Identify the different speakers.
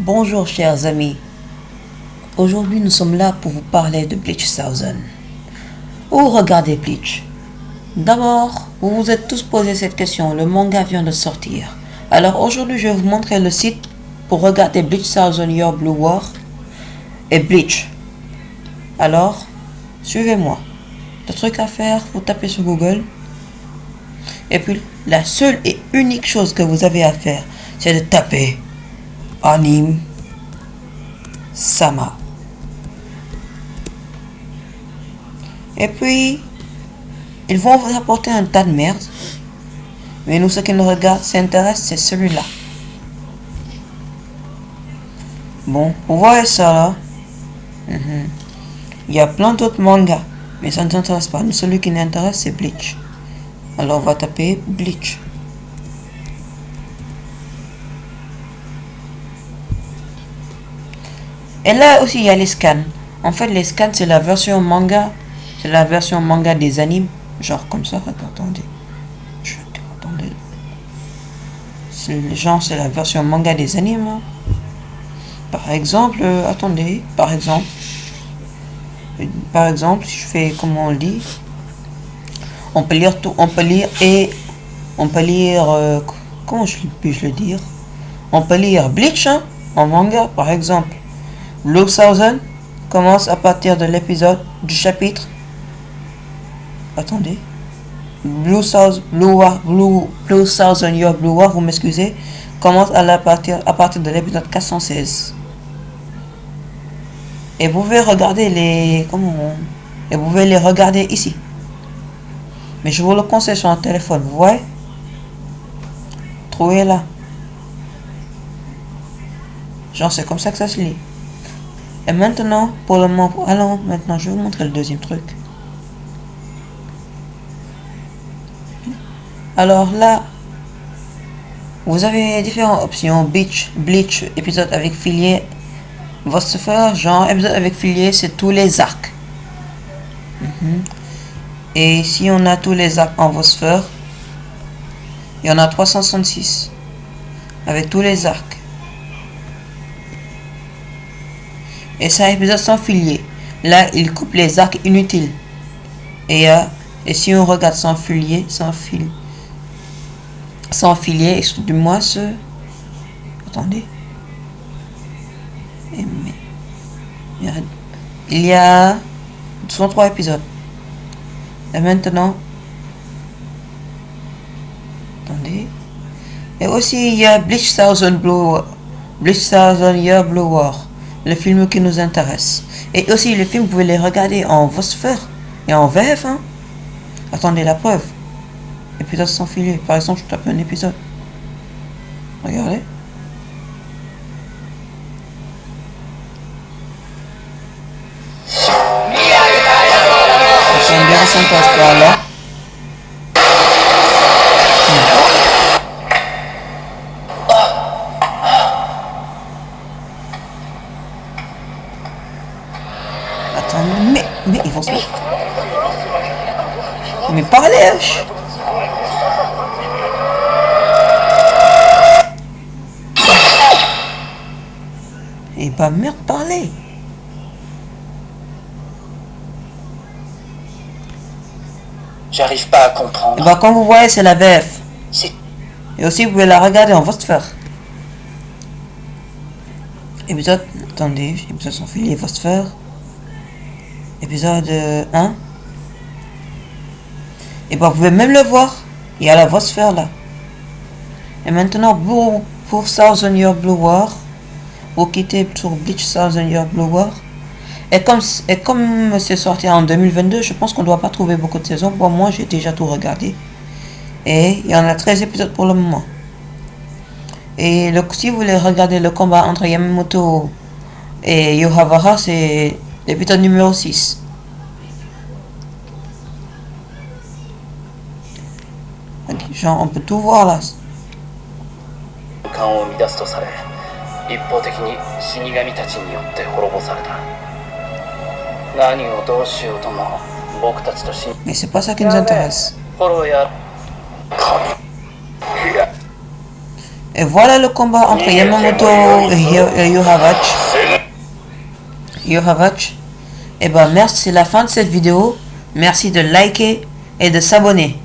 Speaker 1: Bonjour chers amis, aujourd'hui nous sommes là pour vous parler de Bleach Thousand. Ou regardez Bleach. D'abord, vous vous êtes tous posé cette question, le manga vient de sortir. Alors aujourd'hui je vais vous montrer le site pour regarder Bleach Thousand Year Blue War et Bleach. Alors, suivez-moi. Le truc à faire, vous tapez sur Google. Et puis la seule et unique chose que vous avez à faire, c'est de taper Anime Sama. Et puis, ils vont vous apporter un tas de merde. Mais nous, ce qui nous regarde, s'intéresse, c'est celui-là. Bon, vous voyez ça là. Il y a plein d'autres mangas. Mais ça ne nous intéresse pas. Nous, celui qui nous intéresse, c'est Bleach. Alors, on va taper Bleach. Et là aussi, il y a les scans. En fait, les scans, c'est la version manga. C'est la version manga des animes. Genre comme ça, attendez. Attendez. Genre, c'est la version manga des animes. Hein. Par exemple, attendez. Par exemple, si je fais, comment on le dit, on peut lire tout. On peut lire comment puis-je le dire? On peut lire Bleach hein, en manga, par exemple. Blue Thousand commence à partir de l'épisode du chapitre. Attendez. Blue Thousand Year Blue War, vous m'excusez, commence à partir de l'épisode 416. Et vous pouvez regarder et vous pouvez les regarder ici. Mais je vous le conseille sur un téléphone, vous voyez? Trouvez là. Genre c'est comme ça que ça se lit. Et maintenant, pour le moment, maintenant je vais vous montrer le deuxième truc. Alors là, vous avez différentes options. Bleach, épisode avec filier. Vostfer, genre épisode avec filier, c'est tous les arcs. Et si on a tous les arcs en Vostfer, il y en a 366 avec tous les arcs. Et ça, épisode sans filier. Là, il coupe les arcs inutiles. Et si on regarde sans filier, excusez-moi, attendez. Il y a 103 épisodes. Et maintenant, attendez. Et aussi, il y a Bleach Thousand Year Blue War. Le film qui nous intéresse. Et aussi, les films, vous pouvez les regarder en Vostfer et en VF. Hein. Attendez la preuve. Épisode sans filet. Par exemple, je tape un épisode. Regardez. C'est bien sympa ce là. Mais ils vont se... Mais parlez. Et bah merde, parlez.
Speaker 2: J'arrive pas à comprendre.
Speaker 1: Et bah comme vous voyez, c'est la VF. Et aussi vous pouvez la regarder en Vostfer. Épisode, attendez, épisode sans filet, Vostfer. Épisode 1. Et bah vous pouvez même le voir. Il y a la Vostfer là. Et maintenant pour Thousand Year Blue War, vous quittez sur Bleach Thousand Year Blue War. Et comme c'est sorti en 2022, je pense qu'on ne doit pas trouver beaucoup de saisons. Bon, moi j'ai déjà tout regardé. Et il y en a 13 épisodes pour le moment. Et si vous voulez regarder le combat entre Yamamoto et Yohavara, c'est l'épisode numéro 6. Genre on peut tout voir là. Mais c'est pas ça qui nous intéresse. Et voilà le combat entre Yamamoto et Yohavach. Et ben merci, c'est la fin de cette vidéo. Merci de liker et de s'abonner.